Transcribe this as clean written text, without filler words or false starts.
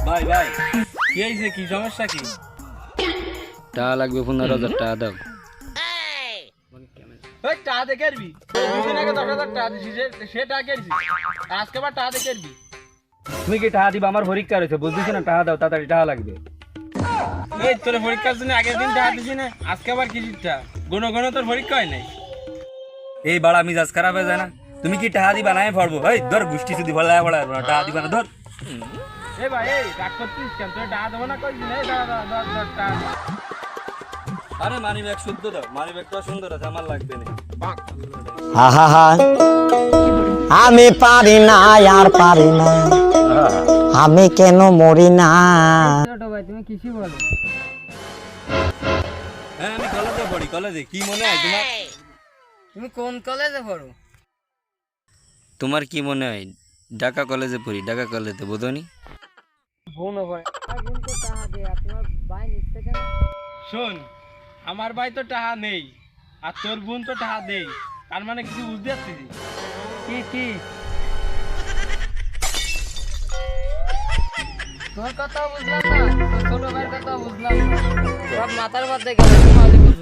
ভাই ভাই কি হয়েছে, কি সমস্যা কি? টাকা লাগবে 15,000 টাকা দাও। ওই টাকা দেখে আসবি, দুদিন আগে 10,000 টাকা দিছি, সে টাকা কেটছি, আজকে আবার টাকা দেখে আসবি। তুমি কি টাকা দিবা? আমার পরীক্ষা রয়েছে, বুঝতেছি না, টাকা দাও, তাড়াতাড়ি টাকা লাগবে। এই তোর পরীক্ষার জন্য আগের দিন টাকা দিছি না, আজকে আবার কি দিচ্ছা? গোনো গোনো তোর পরীক্ষা হয় নাই। এই বাড়া মিজাজ খারাপ হয়ে যায় না? তুমি কি টাকা দিবা? নাই পড়বো। এই ধর গুষ্টি শুধু ভরা ভরা টাকা দিবা না, ধর। এই ভাই এই রাগ করছিস কেন? তোর টাকা দেবো না কইছি না, এই দাঁড়া দাঁড়া ধর ধর টাকা দে। আরে মানি ব্যাগ শুদ্ধ দাও, মানি ব্যাগটা সুন্দর আছে, আমার লাগবে না। আহা আমি পারি না আর পারি না, আমি কেন মরি না। ছোট ভাই তুমি কিছু বলো। হ্যাঁ আমি কলেজে পড়ি, কলেজে। কি মনে হয় তোমার? তুমি কোন কলেজে পড়ো? তোমার কি মনে হয়? ঢাকা কলেজে পড়ি, ঢাকা কলেজে, বোঝনি? বোনও পড়ে। বোন তো টাকা দেয়, আপনার ভাই নিচ্ছে কেন? শোন, আমার ভাই তো টাকা নেই আর তোর বোন তো টাকা দেই, তার মানে কিছু বুঝতে পারছিস? কি কি তোর কথা বুঝলাম না, তোর ছোট ভাইয়ের কথা বুঝলাম না, সব মাথার মধ্যে গেল, তুমি বুঝবা।